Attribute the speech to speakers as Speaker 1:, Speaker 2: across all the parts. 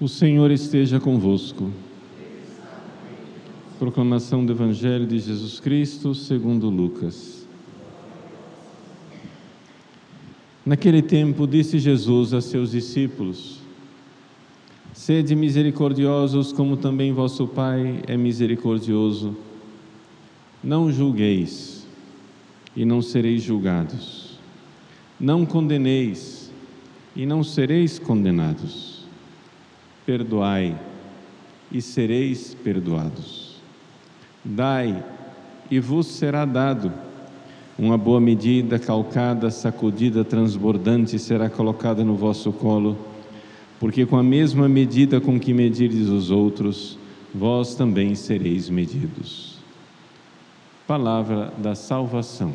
Speaker 1: O Senhor esteja convosco. Proclamação do Evangelho de Jesus Cristo segundo Lucas. Naquele tempo disse Jesus a seus discípulos: Sede misericordiosos, como também vosso Pai é misericordioso. Não julgueis, e não sereis julgados. Não condeneis, e não sereis condenados. Perdoai, e sereis perdoados. Dai, e vos será dado. Uma boa medida, calcada, sacudida, transbordante será colocada no vosso colo, porque com a mesma medida com que medirdes os outros, vós também sereis medidos. Palavra da salvação.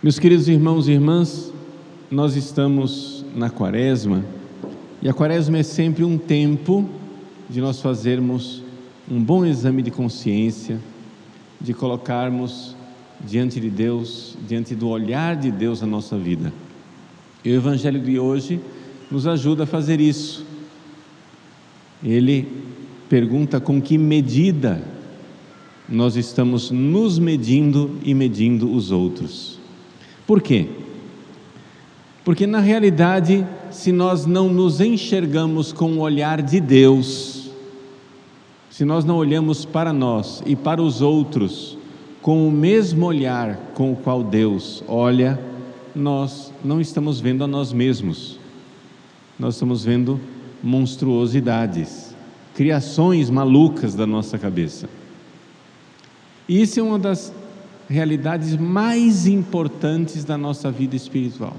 Speaker 1: Meus queridos irmãos e irmãs, nós estamos na Quaresma, e a Quaresma é sempre um tempo de nós fazermos um bom exame de consciência, de colocarmos diante de Deus, diante do olhar de Deus na nossa vida. E o Evangelho de hoje nos ajuda a fazer isso. Ele pergunta com que medida nós estamos nos medindo e medindo os outros. Por quê? Porque na realidade, se nós não nos enxergamos com o olhar de Deus, se nós não olhamos para nós e para os outros com o mesmo olhar com o qual Deus olha, nós não estamos vendo a nós mesmos. Nós estamos vendo monstruosidades, criações malucas da nossa cabeça. E isso é uma das realidades mais importantes da nossa vida espiritual.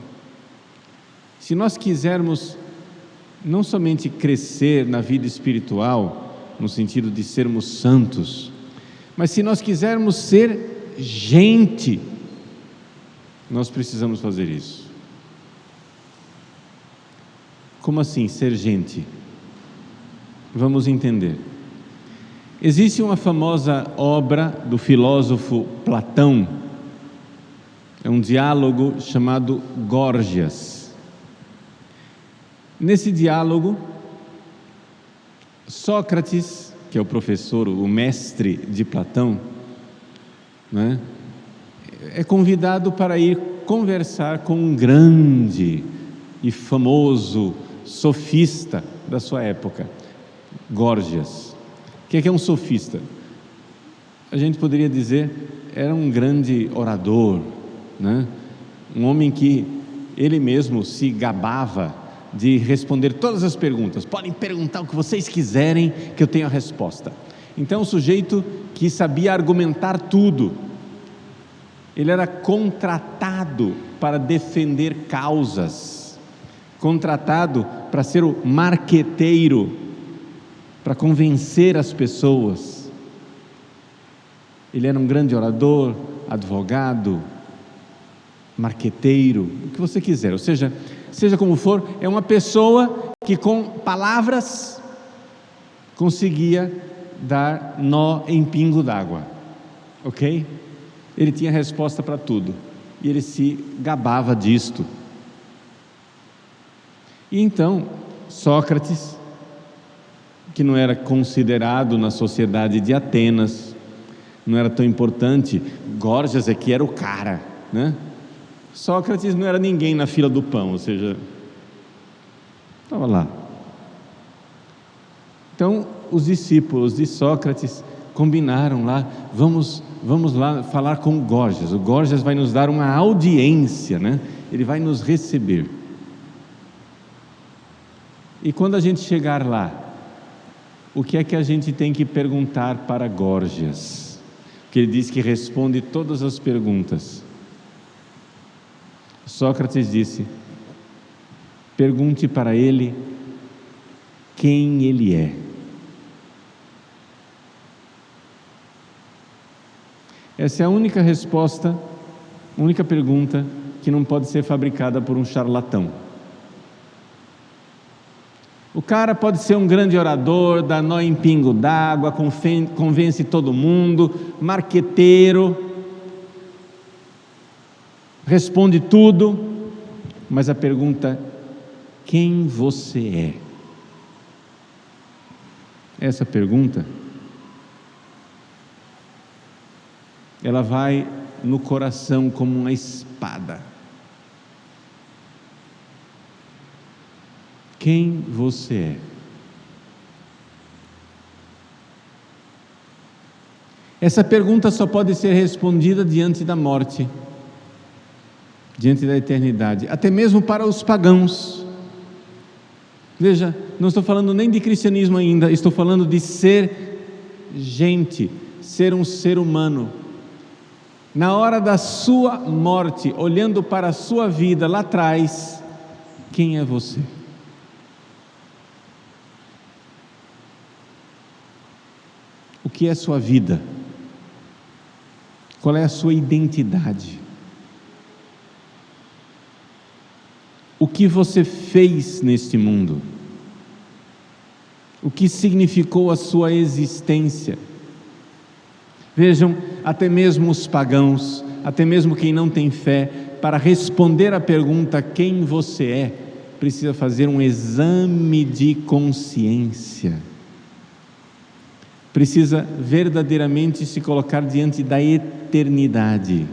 Speaker 1: Se nós quisermos não somente crescer na vida espiritual, no sentido de sermos santos, mas se nós quisermos ser gente, nós precisamos fazer isso. Como assim ser gente? Vamos entender. Existe uma famosa obra do filósofo Platão, é um diálogo chamado Górgias. Nesse diálogo, Sócrates, que é o professor, o mestre de Platão, né, é convidado para ir conversar com um grande e famoso sofista da sua época, Górgias. O que é um sofista? A gente poderia dizer, era um grande orador, né? Um homem que ele mesmo se gabava de responder todas as perguntas. Podem perguntar o que vocês quiserem, que eu tenho a resposta. Então, um sujeito que sabia argumentar tudo. Ele era contratado para defender causas, contratado para ser o marqueteiro, para convencer as pessoas. Ele era um grande orador, advogado, marqueteiro, o que você quiser, ou seja como for, é uma pessoa que com palavras conseguia dar nó em pingo d'água, ok? Ele tinha resposta para tudo, e ele se gabava disto. E então, Sócrates, que não era considerado na sociedade de Atenas, não era tão importante, Górgias é que era o cara, né? Sócrates não era ninguém na fila do pão, ou seja, estava lá. Então, os discípulos de Sócrates combinaram lá, vamos lá falar com o Górgias vai nos dar uma audiência, né? Ele vai nos receber. E quando a gente chegar lá, o que é que a gente tem que perguntar para Górgias? Porque ele diz que responde todas as perguntas. Sócrates disse: pergunte para ele quem ele é. Essa é a única resposta A única pergunta que não pode ser fabricada por um charlatão. O cara pode ser um grande orador, dá nó em pingo d'água, convence todo mundo, marqueteiro, responde tudo, mas a pergunta: quem você é? Essa pergunta, ela vai no coração como uma espada. Quem você é? Essa pergunta só pode ser respondida diante da morte, diante da eternidade, até mesmo para os pagãos. Veja, não estou falando nem de cristianismo ainda, estou falando de ser gente, ser um ser humano. Na hora da sua morte, olhando para a sua vida lá atrás, quem é você? O que é sua vida? Qual é a sua identidade? O que você fez neste mundo? O que significou a sua existência? Vejam, até mesmo os pagãos, até mesmo quem não tem fé, para responder à pergunta quem você é, precisa fazer um exame de consciência. Precisa verdadeiramente se colocar diante da eternidade,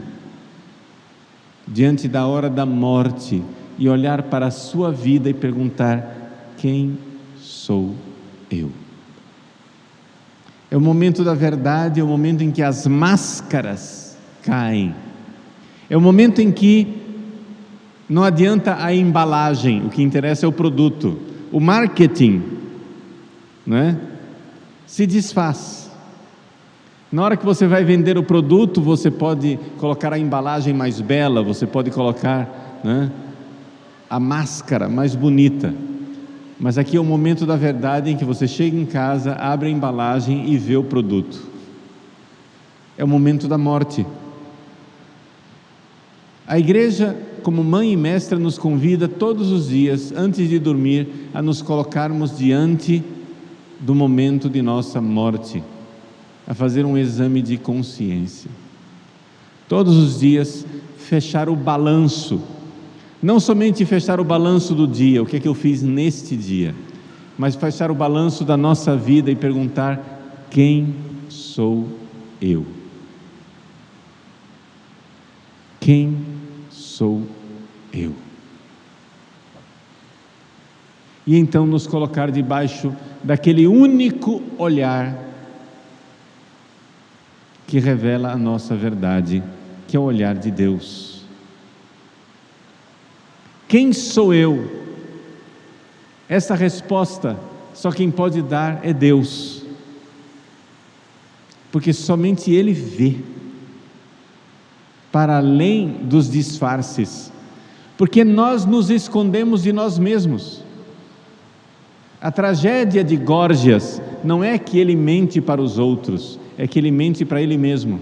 Speaker 1: diante da hora da morte, e olhar para a sua vida e perguntar: quem sou eu? É o momento da verdade, é o momento em que as máscaras caem, é o momento em que não adianta a embalagem, o que interessa é o produto. O marketing, não é? Se desfaz. Na hora que você vai vender o produto, você pode colocar a embalagem mais bela, você pode colocar, né, a máscara mais bonita, mas aqui é o momento da verdade, em que você chega em casa, abre a embalagem e vê o produto. É o momento da morte. A igreja, como mãe e mestra, nos convida todos os dias, antes de dormir, a nos colocarmos diante do momento de nossa morte, a fazer um exame de consciência. Todos os dias, fechar o balanço, não somente fechar o balanço do dia, o que é que eu fiz neste dia, mas fechar o balanço da nossa vida e perguntar: quem sou eu? Quem sou eu? E então nos colocar debaixo daquele único olhar que revela a nossa verdade, que é o olhar de Deus. Quem sou eu? Essa resposta só quem pode dar é Deus, porque somente Ele vê para além dos disfarces, porque nós nos escondemos de nós mesmos. A tragédia de Górgias não é que ele mente para os outros, é que ele mente para ele mesmo.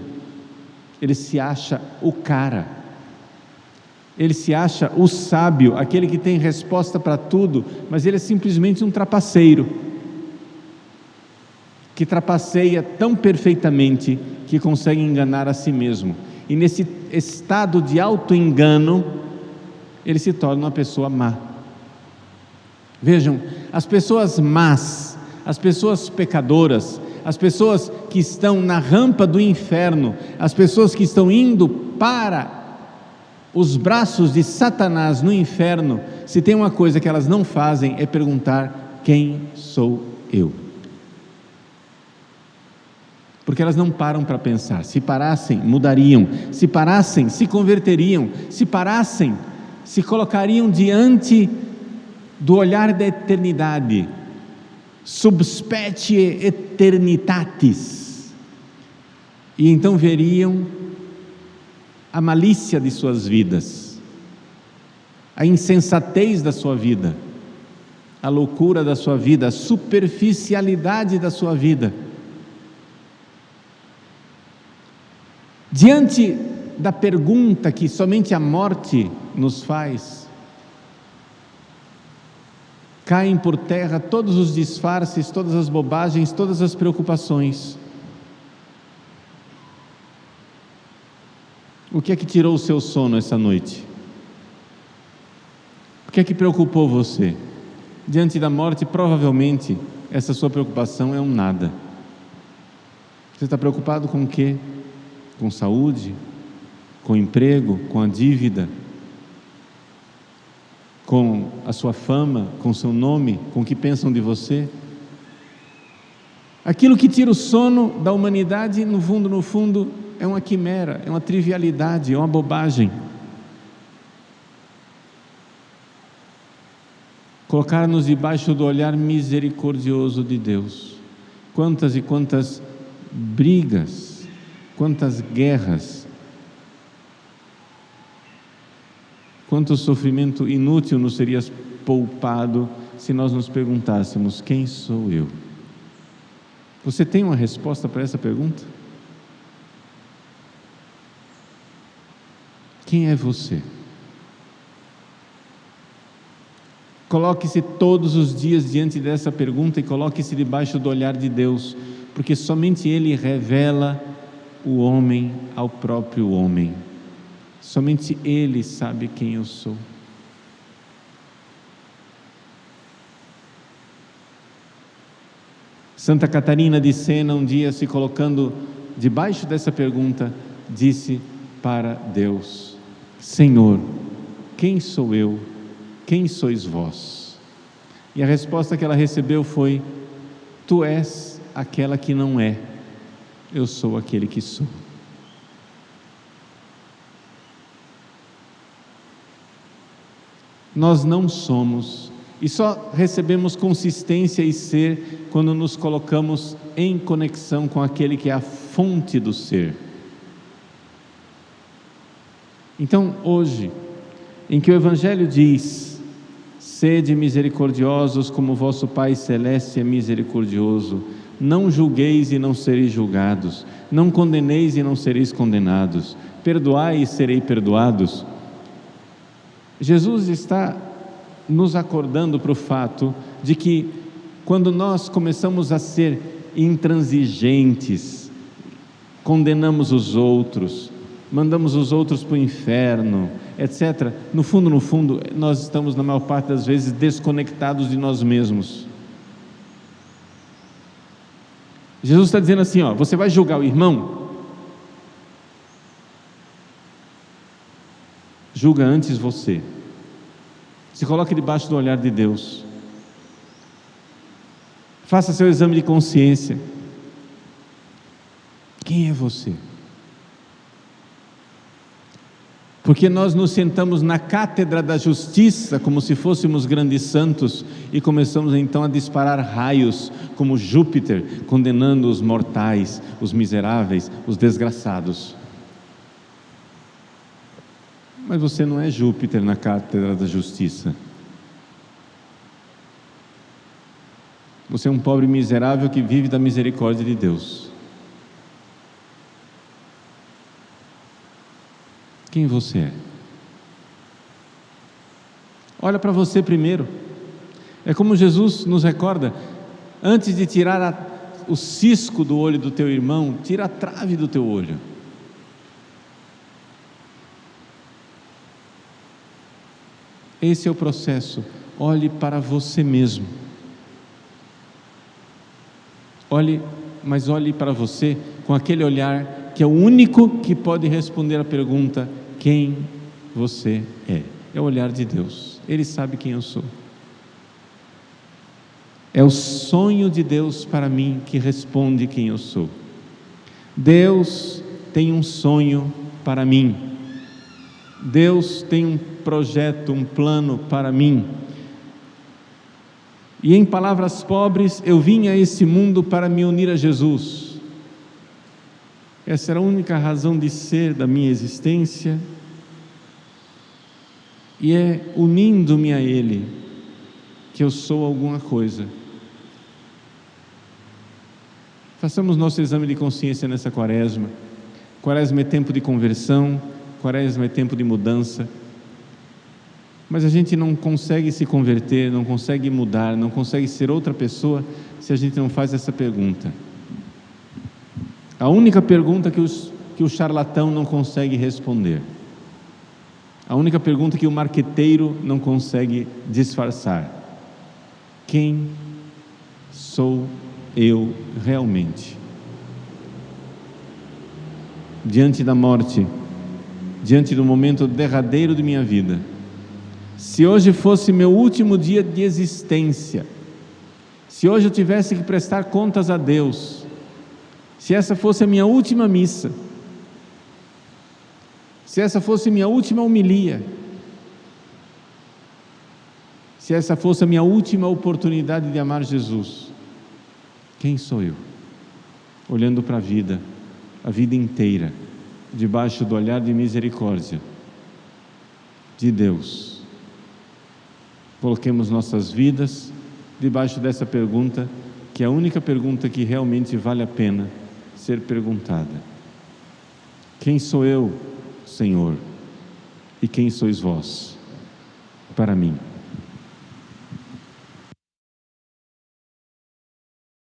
Speaker 1: Ele se acha o cara, ele se acha o sábio, aquele que tem resposta para tudo, mas ele é simplesmente um trapaceiro, que trapaceia tão perfeitamente que consegue enganar a si mesmo, e nesse estado de auto-engano, ele se torna uma pessoa má. Vejam, as pessoas más, as pessoas pecadoras, as pessoas que estão na rampa do inferno, as pessoas que estão indo para os braços de Satanás no inferno, se tem uma coisa que elas não fazem é perguntar: quem sou eu? Porque elas não param para pensar. Se parassem, mudariam. Se parassem, se converteriam. Se parassem, se colocariam diante do olhar da eternidade, sub specie eternitatis, e então veriam a malícia de suas vidas, a insensatez da sua vida, a loucura da sua vida, a superficialidade da sua vida. Diante da pergunta que somente a morte nos faz, caem por terra todos os disfarces, todas as bobagens, todas as preocupações. O que é que tirou o seu sono essa noite? O que é que preocupou você? Diante da morte, provavelmente, essa sua preocupação é um nada. Você está preocupado com o quê? Com saúde? Com emprego? Com a dívida? Com a sua fama? Com o seu nome? Com o que pensam de você? Aquilo que tira o sono da humanidade, no fundo, é uma quimera, é uma trivialidade, é uma bobagem. Colocar-nos debaixo do olhar misericordioso de Deus. Quantas e quantas brigas, quantas guerras, quanto sofrimento inútil nos seria poupado se nós nos perguntássemos: quem sou eu? Você tem uma resposta para essa pergunta? Quem é você? Coloque-se todos os dias diante dessa pergunta e coloque-se debaixo do olhar de Deus, porque somente Ele revela o homem ao próprio homem. Somente Ele sabe quem eu sou. Santa Catarina de Sena, um dia se colocando debaixo dessa pergunta, disse para Deus: Senhor, quem sou eu? Quem sois vós? E a resposta que ela recebeu foi: Tu és aquela que não é, eu sou aquele que sou. Nós não somos, e só recebemos consistência e ser quando nos colocamos em conexão com aquele que é a fonte do ser. Então, hoje, em que o Evangelho diz: sede misericordiosos como vosso Pai Celeste é misericordioso, não julgueis e não sereis julgados, não condeneis e não sereis condenados, perdoai e serei perdoados. Jesus está nos acordando para o fato de que quando nós começamos a ser intransigentes, condenamos os outros, mandamos os outros para o inferno, etc. No fundo, nós estamos na maior parte das vezes desconectados de nós mesmos. Jesus está dizendo assim, você vai julgar o irmão? Julga antes você. Se coloque debaixo do olhar de Deus. Faça seu exame de consciência. Quem é você? Porque nós nos sentamos na cátedra da justiça como se fôssemos grandes santos e começamos então a disparar raios como Júpiter, condenando os mortais, os miseráveis, os desgraçados. Mas você não é Júpiter na cátedra da justiça. Você é um pobre miserável que vive da misericórdia de Deus. Quem você é? Olha para você primeiro. É como Jesus nos recorda: antes de tirar o cisco do olho do teu irmão, tira a trave do teu olho. Esse é o processo. Olhe para você mesmo. Mas olhe para você com aquele olhar que é o único que pode responder a pergunta: quem você é? É o olhar de Deus. Ele sabe quem eu sou. É o sonho de Deus para mim que responde quem eu sou. Deus tem um sonho para mim. Deus tem um projeto, um plano para mim. E em palavras pobres, eu vim a esse mundo para me unir a Jesus. Essa era a única razão de ser da minha existência. E é unindo-me a Ele que eu sou alguma coisa. Façamos nosso exame de consciência nessa quaresma. Quaresma é tempo de conversão, Quaresma é tempo de mudança. Mas a gente não consegue se converter, não consegue mudar, não consegue ser outra pessoa se a gente não faz essa pergunta. A única pergunta que o charlatão não consegue responder. A única pergunta que o marqueteiro não consegue disfarçar. Quem sou eu realmente? Diante da morte, diante do momento derradeiro de minha vida, se hoje fosse meu último dia de existência, se hoje eu tivesse que prestar contas a Deus, se essa fosse a minha última missa, se essa fosse a minha última homilia, se essa fosse a minha última oportunidade de amar Jesus, quem sou eu? Olhando para a vida inteira, debaixo do olhar de misericórdia de Deus. Coloquemos nossas vidas debaixo dessa pergunta, que é a única pergunta que realmente vale a pena ser perguntada. Quem sou eu, Senhor? E quem sois vós para mim?